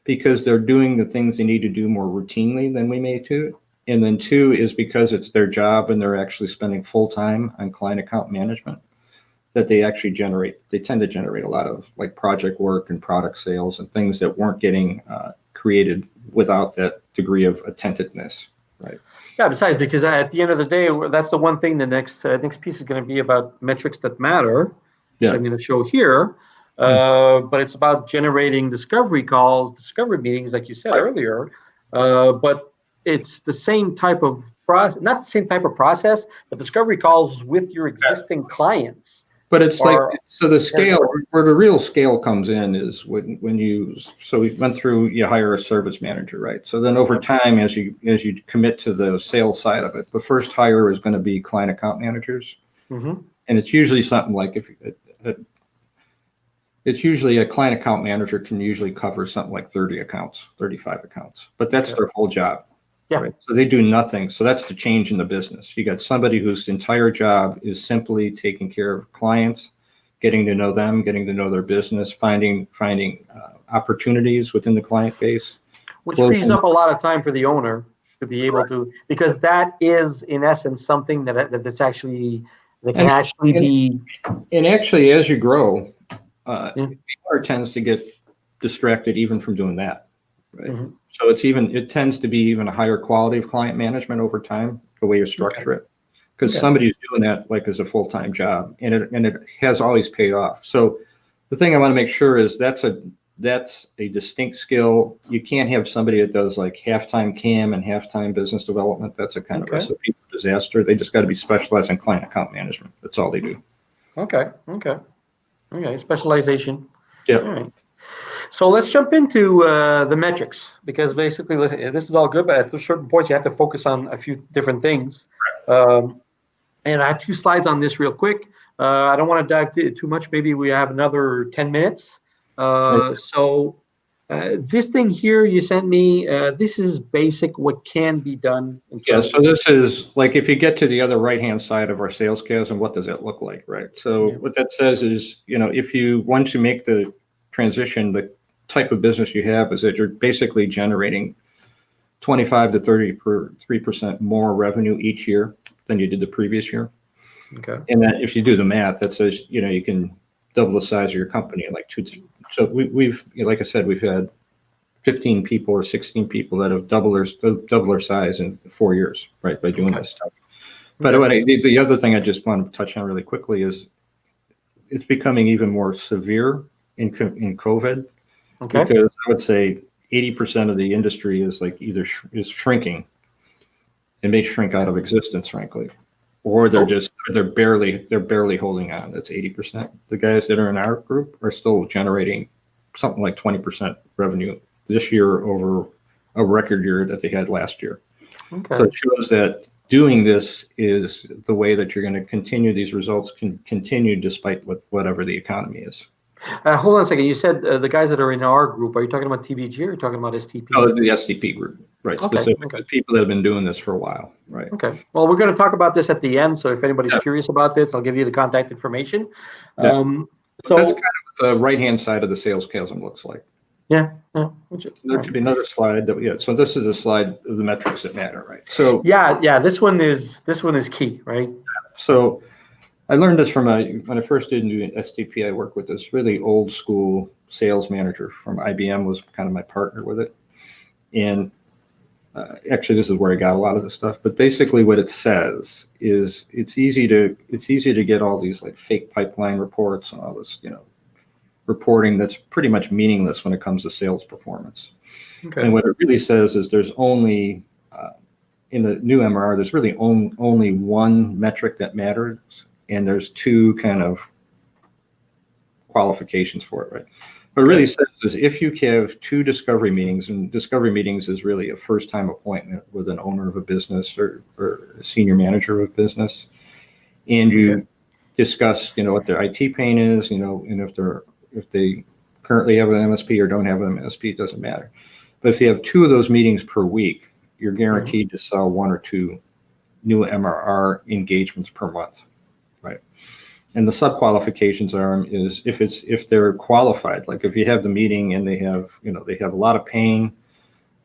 because they're doing the things they need to do more routinely than we may do. And then two is because it's their job and they're actually spending full time on client account management that they tend to generate a lot of like project work and product sales and things that weren't getting created without that degree of attentiveness, right? Yeah, besides, because at the end of the day, that's the one thing the next piece is going to be about metrics that matter, which I'm going to show here. But it's about generating discovery calls, discovery meetings, like you said earlier. But it's the same type of process, not the same type of process, but discovery calls with your existing clients. But it's so the scale, where the real scale comes in is when so we went through, you hire a service manager, right? So then over time, as you commit to the sales side of it, the first hire is going to be client account managers. And it's usually something like it's usually a client account manager can usually cover something like 30 accounts, 35 accounts, but that's their whole job. Yeah. Right? So they do nothing. So that's the change in the business. You got somebody whose entire job is simply taking care of clients, getting to know them, getting to know their business, finding opportunities within the client base, Which frees closing. up a lot of time for the owner to be able Correct. to, because that is in essence something that's actually that can And, actually and, be. and actually, as you grow, Yeah. the owner tends to get distracted even from doing that. Right. Mhm. So it tends to be even a higher quality of client management over time, the way you structure it, because Okay. somebody's doing that like as a full-time job, and it has always paid off. So the thing I want to make sure is that's a distinct skill. You can't have somebody that does like half-time CAM and half-time business development. That's a kind of recipe for disaster. They just got to be specialized in client account management. That's all they do. Okay. Specialization. Yeah. All right. So let's jump into the metrics, because basically this is all good, but at certain points you have to focus on a few different things. And I have 2 slides on this real quick. I don't want to dive too much. Maybe we have another 10 minutes. This thing here you sent me, this is basic what can be done. Yeah, so this is like if you get to the other right-hand side of our sales chasm, what does that look like, right? So what that says is, if you want to make the transition, the type of business you have is that you're basically generating 25 to 33% more revenue each year than you did the previous year. Okay. And then if you do the math, that says, you can double the size of your company in like 2. So we've, like I said, we've had 15 people or 16 people that have double their size in 4 years, right, by doing this stuff. But the other thing I just want to touch on really quickly is it's becoming even more severe in COVID, because I would say 80% of the industry is like either is shrinking and may shrink out of existence, frankly, or they're barely holding on. That's 80%. The guys that are in our group are still generating something like 20% revenue this year over a record year that they had last year. So it shows that doing this is the way that you're going to continue. These results can continue despite whatever the economy is. Hold on a second. You said the guys that are in our group, are you talking about TBG or are you talking about STP? Oh, the STP group, right? Specifically, people that have been doing this for a while, right? Okay. Well, we're going to talk about this at the end. So if anybody's curious about this, I'll give you the contact information. So that's kind of what the right-hand side of the sales chasm looks like. Yeah. There should be another slide so this is a slide of the metrics that matter, right? So this one is key, right? So I learned this from when I first did STP. I worked with this really old school sales manager from IBM, was kind of my partner with it. And actually, this is where I got a lot of this stuff. But basically, what it says is it's easy to get all these like fake pipeline reports and all this, reporting that's pretty much meaningless when it comes to sales performance. And what it really says is there's only in the new MRR, there's really only one metric that matters, and there's 2 kind of qualifications for it, right? What it really says is if you have 2 discovery meetings, and discovery meetings is really a first-time appointment with an owner of a business or a senior manager of a business, and you discuss, what their IT pain is, and if they currently have an MSP or don't have an MSP, it doesn't matter. But if you have 2 of those meetings per week, you're guaranteed to sell 1 or 2 new MRR engagements per month, right? And the sub-qualifications is if they're qualified, like if you have the meeting and they have a lot of pain,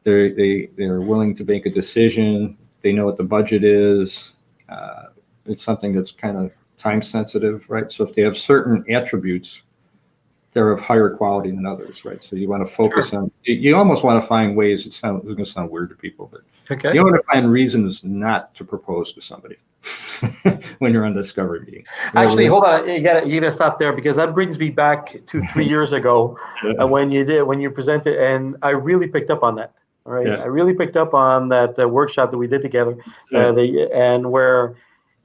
they're willing to make a decision, they know what the budget is, it's something that's kind of time sensitive, right? So if they have certain attributes, they're of higher quality than others, right? So you want to focus on, you almost want to find ways, it's going to sound weird to people, but you want to find reasons not to propose to somebody when you're on the discovery meeting. Actually, hold on, you gotta stop there, because that brings me back to 3 years ago when you presented, and I really picked up on that. All right, I really picked up on that workshop that we did together, and where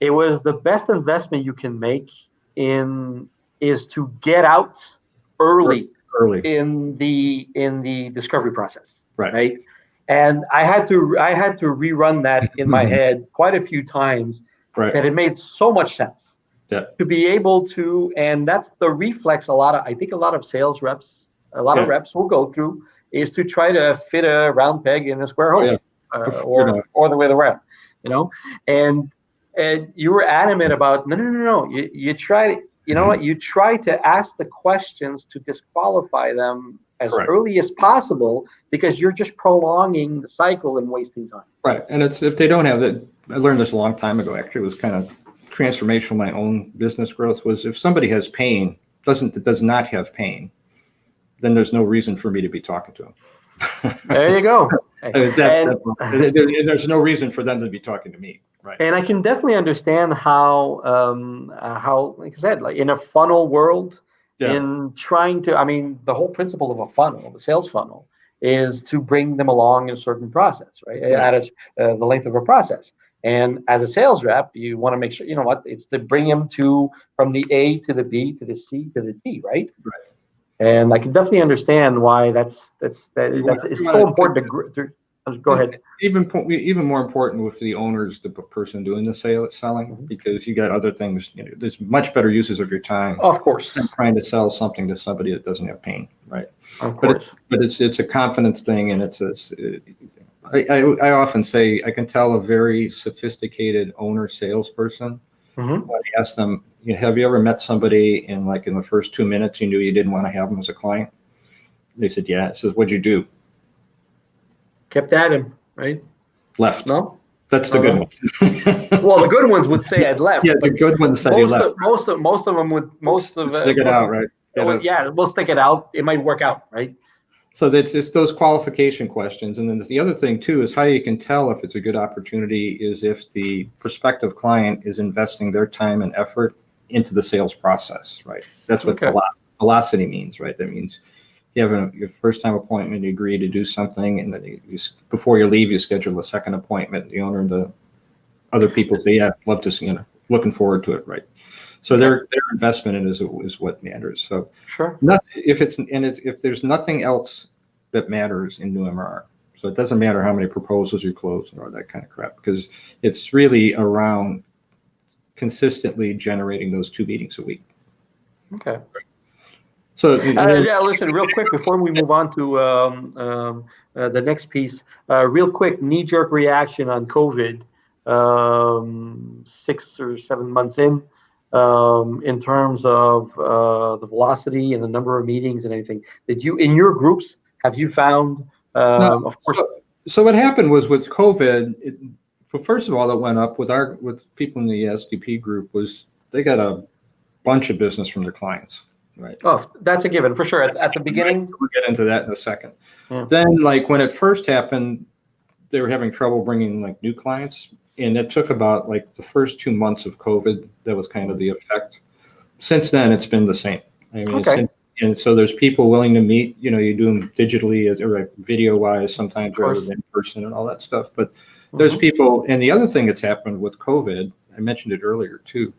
it was the best investment you can make is to get out early in the discovery process, right? And I had to rerun that in my head quite a few times, that it made so much sense to be able to, and that's the reflex I think a lot of sales reps, a lot of reps will go through, is to try to fit a round peg in a square hole. or the way around, and you were adamant about no. You try to, you try to ask the questions to disqualify them as Correct. early as possible, because you're just prolonging the cycle and wasting time. Right, and it's, if they don't have it, I learned this a long time ago. Actually, it was kind of transformational. My own business growth was, if somebody has pain, does not have pain, then there's no reason for me to be talking to them. There you go. There's no reason for them to be talking to me. Right. And I can definitely understand how, like I said, like in a funnel world, in trying to, the whole principle of a funnel, of a sales funnel, is to bring them along in a certain process, right? At the length of a process. And as a sales rep, you want to make sure, it's to bring them from the A to the B to the C to the D, right? Right. And I can definitely understand why it's so important to go ahead. Even more important with the owners, the person doing the selling, because you got other things. There's much better uses of your time. Of course. Than trying to sell something to somebody that doesn't have pain, right? Of course. But it's a confidence thing, and I often say I can tell a very sophisticated owner salesperson when I ask them, have you ever met somebody in the first 2 minutes you knew you didn't want to have them as a client? They said, yeah. I said, what'd you do? Kept at him, right? Left. No? That's the good ones. Well, the good ones would say I'd left. Yeah, the good ones said you left. Most of them would. Stick it out, right? Yeah, we'll stick it out. It might work out, right? So it's those qualification questions. And then the other thing too is how you can tell if it's a good opportunity is if the prospective client is investing their time and effort into the sales process, right? That's what velocity means, right? That means you have your first time appointment, you agree to do something, and then before you leave, you schedule a second appointment. The owner and the other people say, yeah, love to see, looking forward to it, right? So their investment in it is what matters. So sure. If there's nothing else that matters in new MRR, so it doesn't matter how many proposals you close or that kind of crap, because it's really around consistently generating those 2 meetings a week. Okay. So listen, real quick before we move on to the next piece. Real quick, knee-jerk reaction on COVID. 6 or 7 months in terms of the velocity and the number of meetings and anything. Did you, in your groups, have you found? No, of course. So what happened was with COVID. First of all, that went up with people in the SDP group was they got a bunch of business from their clients. Right. Oh, that's a given for sure. At the beginning, right. We'll get into that in a second. Yeah. Then, when it first happened, they were having trouble bringing new clients, and it took about the first 2 months of COVID. That was kind of the effect. Since then, it's been the same. Okay. And so there's people willing to meet. You do them digitally or video-wise sometimes rather than in person and all that stuff. But there's people, and the other thing that's happened with COVID, I mentioned it earlier too.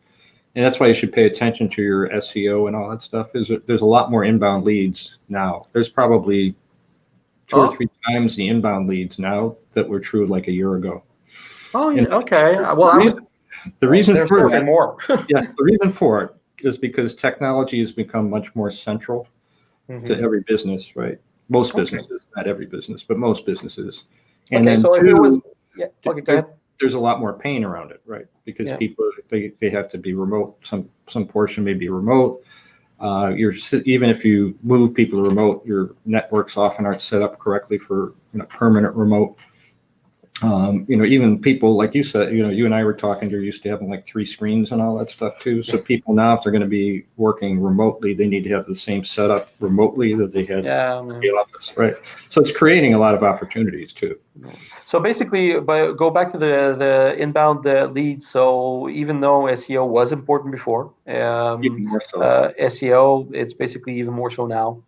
And that's why you should pay attention to your SEO and all that stuff. Is that there's a lot more inbound leads now. There's probably 2 or 3 times the inbound leads now that were true a year ago. Oh, yeah. Okay. Well, the reason for that, more. Yeah, the reason for it is because technology has become much more central to every business, right? Most businesses, not every business, but most businesses. And then so 2, go ahead. There's a lot more pain around it, right? Because people they have to be remote. Some portion may be remote. Even if you move people to remote, your networks often aren't set up correctly for permanent remote. Even people like you said, you and I were talking, you're used to having 3 screens and all that stuff too. So people now, if they're going to be working remotely, they need to have the same setup remotely that they had in the office, right? So it's creating a lot of opportunities too. So basically, but go back to the inbound leads. So even though SEO was important before, even more so. SEO, it's basically even more so now.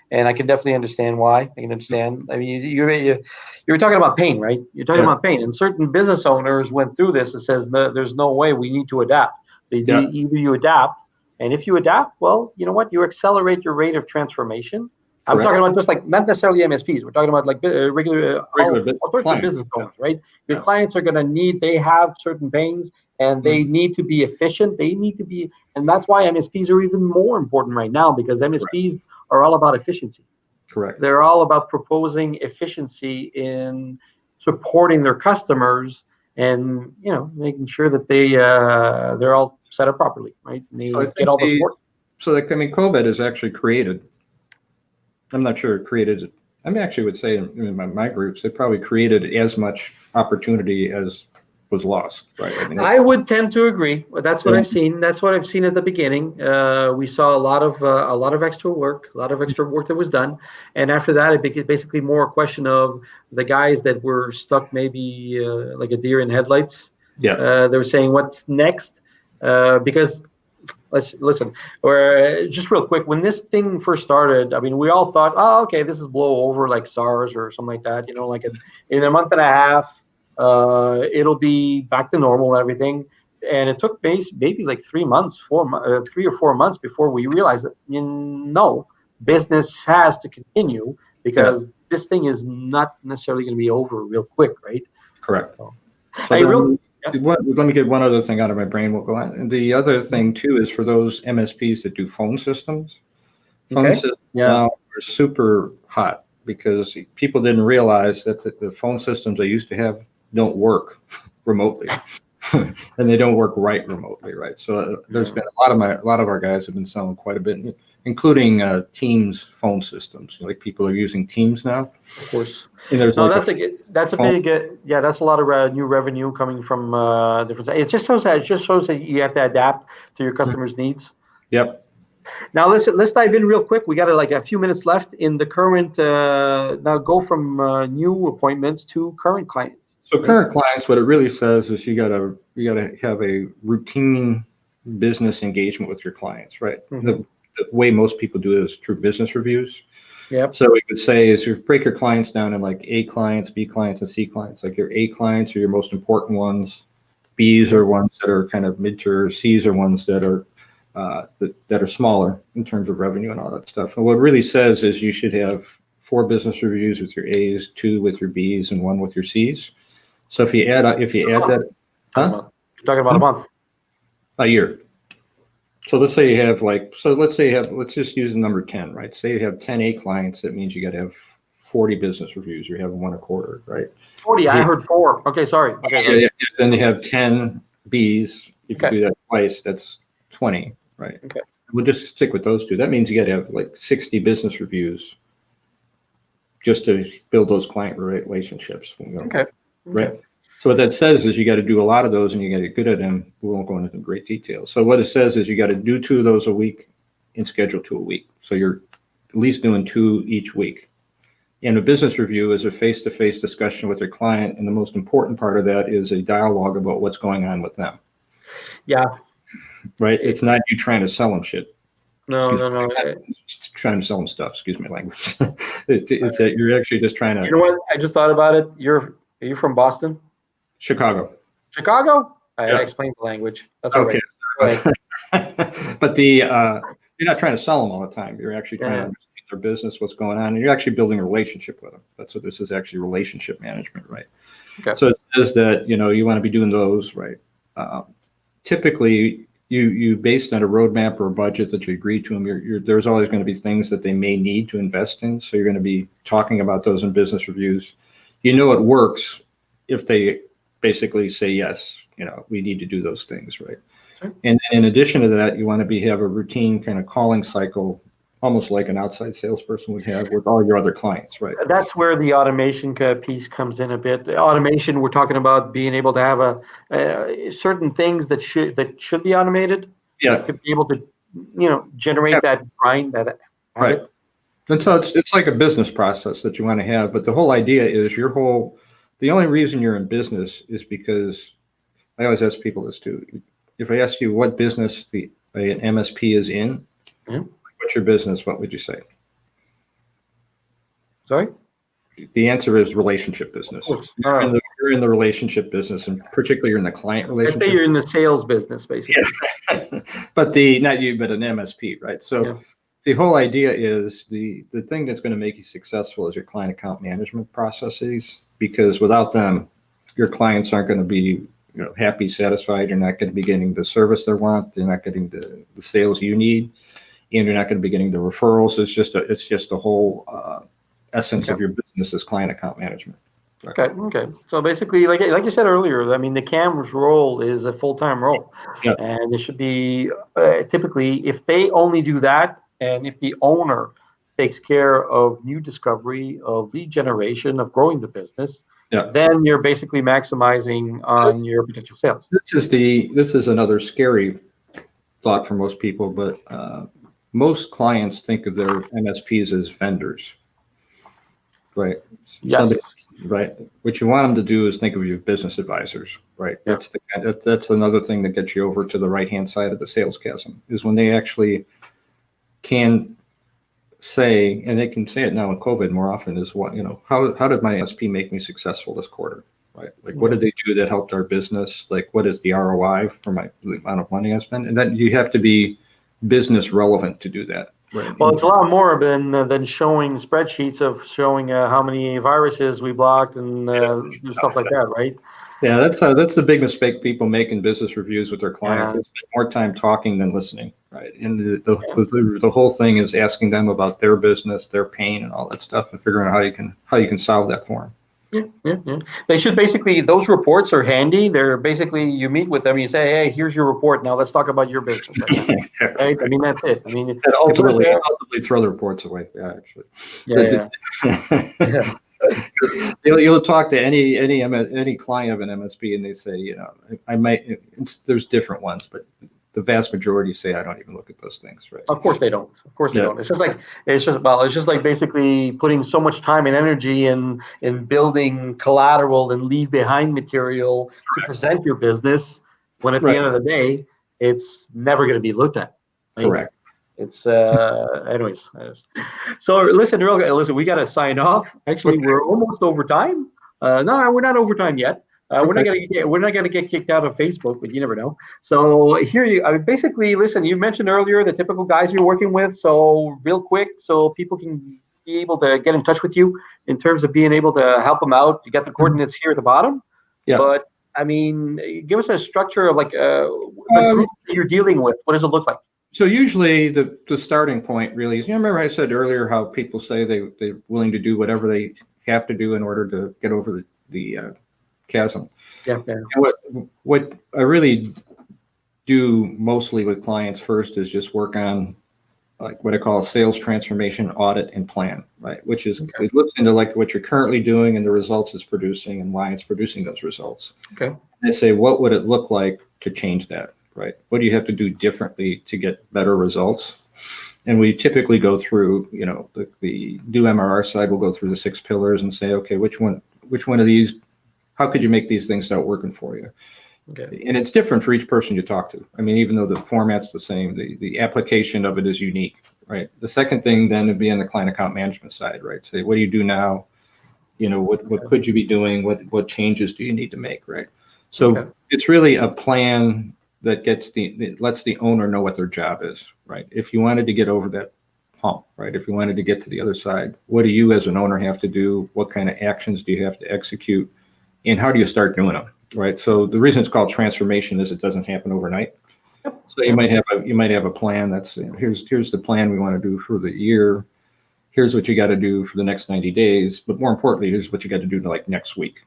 And I can definitely understand why. I can understand. I mean, you were talking about pain, right? You're talking about pain, and certain business owners went through this and says, no, there's no way, we need to adapt. Either you adapt, and if you adapt, well, you know what? You accelerate your rate of transformation. I'm talking about just not necessarily MSPs. We're talking about regular all sorts of business owners, right? Your clients are going to need. They have certain pains, and they need to be efficient. They need to be, and that's why MSPs are even more important right now, because MSPs are all about efficiency. Correct. They're all about proposing efficiency in supporting their customers and making sure that they're all set up properly, right? And they So I get think all the support. COVID has actually created. I'm not sure it created. I mean, actually, would say in my groups, it probably created as much opportunity as was lost, right? I mean, I would tend to agree. That's what Yeah. I've seen. That's what I've seen at the beginning. We saw a lot of extra work, that was done, and after that, it became basically more a question of the guys that were stuck, maybe like a deer in headlights. Yeah. They were saying, "What's next?" Because let's listen. Or just real quick, when this thing first started, I mean, we all thought, "Oh, okay, this is blow over like SARS or something like that." Like in a month and a half. It'll be back to normal and everything. And it took maybe like 3 or 4 months before we realized that business has to continue because this thing is not necessarily going to be over real quick, right? Correct. So Hey, let me get one other thing out of my brain. We'll go on. And the other thing too is for those MSPs that do phone systems. Phone systems now are super hot because people didn't realize that the phone systems they used to have don't work remotely, and they don't work right remotely, right? So there's been a lot of our guys have been selling quite a bit, including Teams phone systems. Like people are using Teams now. Of course. And there's No, that's a big that's a lot of new revenue coming from different. It just shows that you have to adapt to your customers' needs. Yep. Now let's dive in real quick. We got like a few minutes left in the current. Now go from new appointments to current clients. So current clients, what it really says is you gotta have a routine business engagement with your clients, right? Mm-hmm. The way most people do it is through business reviews. Yep. So we could say is you break your clients down in like A clients, B clients, and C clients. Like your A clients are your most important ones. B's are ones that are kind of mid-tier. C's are ones that are that are smaller in terms of revenue and all that stuff. And what it really says is you should have 4 business reviews with your A's, 2 with your B's, and 1 with your C's. So if you add that, You're talking about a month, a year. So let's say you have let's just use the number 10, right? Say you have 10 A clients. That means you got to have 40 business reviews. You're having 1 a quarter, right? 40. I heard 4. Okay, sorry. Okay. Yeah. Then you have 10 B's. If you do that twice, that's 20, right? Okay. We'll just stick with those 2. That means you got to have like 60 business reviews just to build those client relationships. Okay. Right. So what that says is you got to do a lot of those and you got to get good at them. We won't go into great detail. So what it says is you got to do 2 of those a week and schedule 2 a week. So you're at least doing 2 each week. And a business review is a face-to-face discussion with your client. And the most important part of that is a dialogue about what's going on with them. Yeah. Right. It's not you trying to sell them shit. No. Trying to sell them stuff. Excuse my language. It's that you're actually just trying to. You know what? I just thought about it. Are you from Boston? Chicago. I explained the language. That's okay. But you're not trying to sell them all the time. You're actually trying to understand their business, what's going on, and you're actually building a relationship with them. That's what this is actually, relationship management, right? Okay. So it says that you want to be doing those, right? Typically, you based on a roadmap or a budget that you agree to them. There's always going to be things that they may need to invest in. So you're going to be talking about those in business reviews. It works if they basically say yes. We need to do those things, right? Sure. And in addition to that, you want to have a routine kind of calling cycle, almost like an outside salesperson would have with all your other clients, right? That's where the automation piece comes in a bit. Automation, we're talking about being able to have a certain things that should be automated. Yeah. To be able to, generate that grind, that habit. Right. And so it's like a business process that you want to have, but the whole idea is the only reason you're in business is because I always ask people this too. If I ask you what business an MSP is in, what's your business? What would you say? Sorry? The answer is relationship business. You're in the relationship business, and particularly you're in the client relationship. I say you're in the sales business, basically. Yeah. But not you, but an MSP, right? So the whole idea is the thing that's going to make you successful is your client account management processes, because without them, your clients aren't going to be happy, satisfied. You're not going to be getting the service they want. They're not getting the sales you need, and you're not going to be getting the referrals. It's just the whole essence of your business is client account management. Okay. Okay. So basically, like you said earlier, I mean, the CAM's role is a full-time role, Yeah. and it should be typically if they only do that, and if the owner takes care of new discovery, of lead generation, of growing the business, Yeah. then you're basically maximizing on your potential sales. This is another scary thought for most people, but most clients think of their MSPs as vendors, right? Somebody, Yes. right? What you want them to do is think of your business advisors, right? Yeah. That's another thing that gets you over to the right-hand side of the sales chasm is when they actually can say, and they can say it now in COVID more often, is what, how did my MSP make me successful this quarter? Right? Like, what did they do that helped our business? Like, what is the ROI for the amount of money I spent? And then you have to be business relevant to do that. Right. Well, it's a lot more than showing spreadsheets of showing how many viruses we blocked and stuff like that, right? Yeah, that's the big mistake people make in business reviews with their clients. Yeah. They spend more time talking than listening, right? And the whole thing is asking them about their business, their pain, and all that stuff, and figuring out how you can solve that for them. Yeah. They should basically, those reports are handy. They're basically, you meet with them, you say, hey, here's your report. Now let's talk about your business right now. Right? I mean, that's it. I mean, And ultimately throw the reports away. Yeah, actually. Yeah. You'll talk to any client of an MSP, and they say, I might. There's different ones, but the vast majority say I don't even look at those things. Right? Of course they don't. Of course they don't. It's just like basically putting so much time and energy in building collateral and leave behind material to present your business, when at the end of the day, it's never going to be looked at. Right? Correct. It's anyways. So listen, we got to sign off. Actually, we're almost over time. No, we're not over time yet. We're not gonna get kicked out of Facebook, but you never know. So here basically listen. You mentioned earlier the typical guys you're working with. So real quick, so people can be able to get in touch with you in terms of being able to help them out. You got the coordinates here at the bottom. Yeah. But I mean, give us a structure of like the group that you're dealing with. What does it look like? So usually the starting point really is, remember I said earlier how people say they're willing to do whatever they have to do in order to get over the chasm. Yeah. What I really do mostly with clients first is just work on like what I call a sales transformation audit and plan, right? Which is it looks into like what you're currently doing and the results it's producing and why it's producing those results. Okay. And I say, what would it look like to change that, right? What do you have to do differently to get better results? And we typically go through, the do MRR side, we'll go through the 6 pillars and say, okay, which one of these, how could you make these things start working for you? Okay. And it's different for each person you talk to. I mean, even though the format's the same, the application of it is unique, right? The second thing then would be on the client account management side, right? Say, what do you do now? What could you be doing? What changes do you need to make, right? So it's really a plan that lets the owner know what their job is, right? If you wanted to get over that hump, right? If you wanted to get to the other side, what do you as an owner have to do? What kind of actions do you have to execute? And how do you start doing them, right? So the reason it's called transformation is it doesn't happen overnight. So you might have a plan that's here's the plan we want to do for the year. Here's what you got to do for the next 90 days. But more importantly, here's what you got to do like next week.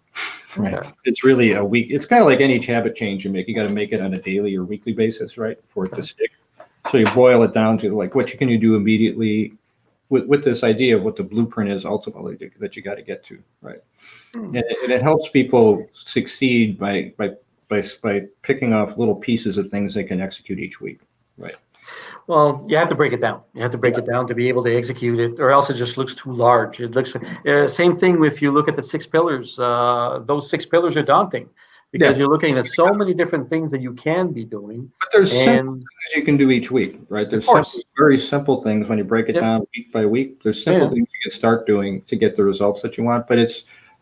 Right? Okay. It's really a week. It's kind of like any habit change you make. You got to make it on a daily or weekly basis, right? For it to stick. So you boil it down to like what can you do immediately with this idea of what the blueprint is ultimately that you got to get to, right? And it helps people succeed by picking off little pieces of things they can execute each week, right? Well, you have to break it down. You have to break it down to be able to execute it, or else it just looks too large. It looks same thing if you look at the 6 pillars. Those 6 pillars are daunting because you're looking at so many different things that you can be doing. But there's simple things you can do each week, right? There's very simple things when you break it down week by week. There's simple things you can start doing to get the results that you want. But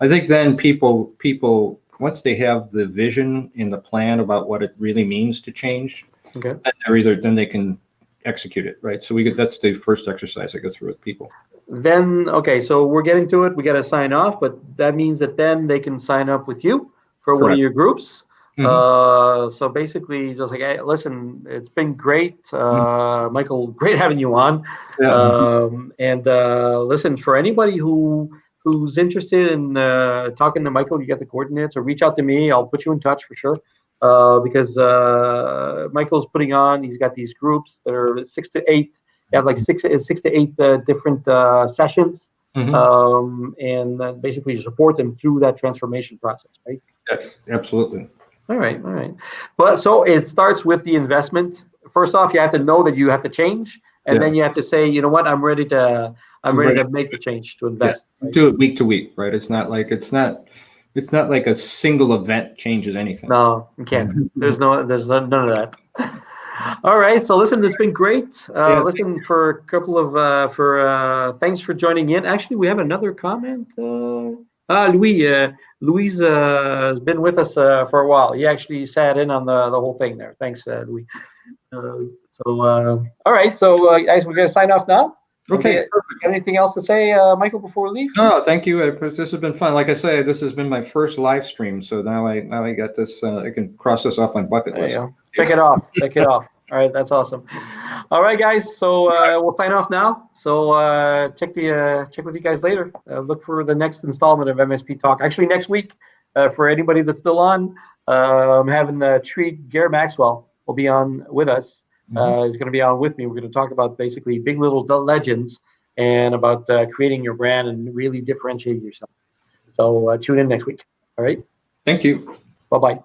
I think then people once they have the vision and the plan about what it really means to change, then they can execute it, right? So that's the first exercise I go through with people. Then so we're getting to it. We got to sign off, but that means that then they can sign up with you for one of your groups. So basically, just like, hey, listen, it's been great, Michael. Great having you on. And listen, for anybody who who's interested in talking to Michael, you get the coordinates, or reach out to me. I'll put you in touch for sure. Because Michael's putting on, he's got these groups that are 6 to 8. You have like 6 to 8 different sessions, and basically you support them through that transformation process, right? Yes, absolutely. All right. But so it starts with the investment. First off, you have to know that you have to change, and then you have to say, you know what, I'm ready to make the change to invest. Yeah. Right? Do it week to week, right? It's not like a single event changes anything. No, you can't. There's none of that. All right. So listen, this has been great. Listen, for a couple of thanks for joining in. Actually, we have another comment. Louise has been with us for a while. He actually sat in on the whole thing there. Thanks, Louis. All right. So guys, we're gonna sign off now. Okay. Anything else to say, Michael, before we leave? No, thank you. This has been fun. Like I say, this has been my first live stream, so now I got this. I can cross this off my bucket list. There you go. Check it off. All right, that's awesome. All right, guys. So we'll sign off now. So check with you guys later. Look for the next installment of MSP Talk. Actually, next week, for anybody that's still on, I'm having Gare Maxwell will be on with us. He's going to be on with me. We're going to talk about basically big little legends and about creating your brand and really differentiating yourself. So tune in next week. All right. Thank you. Bye-bye.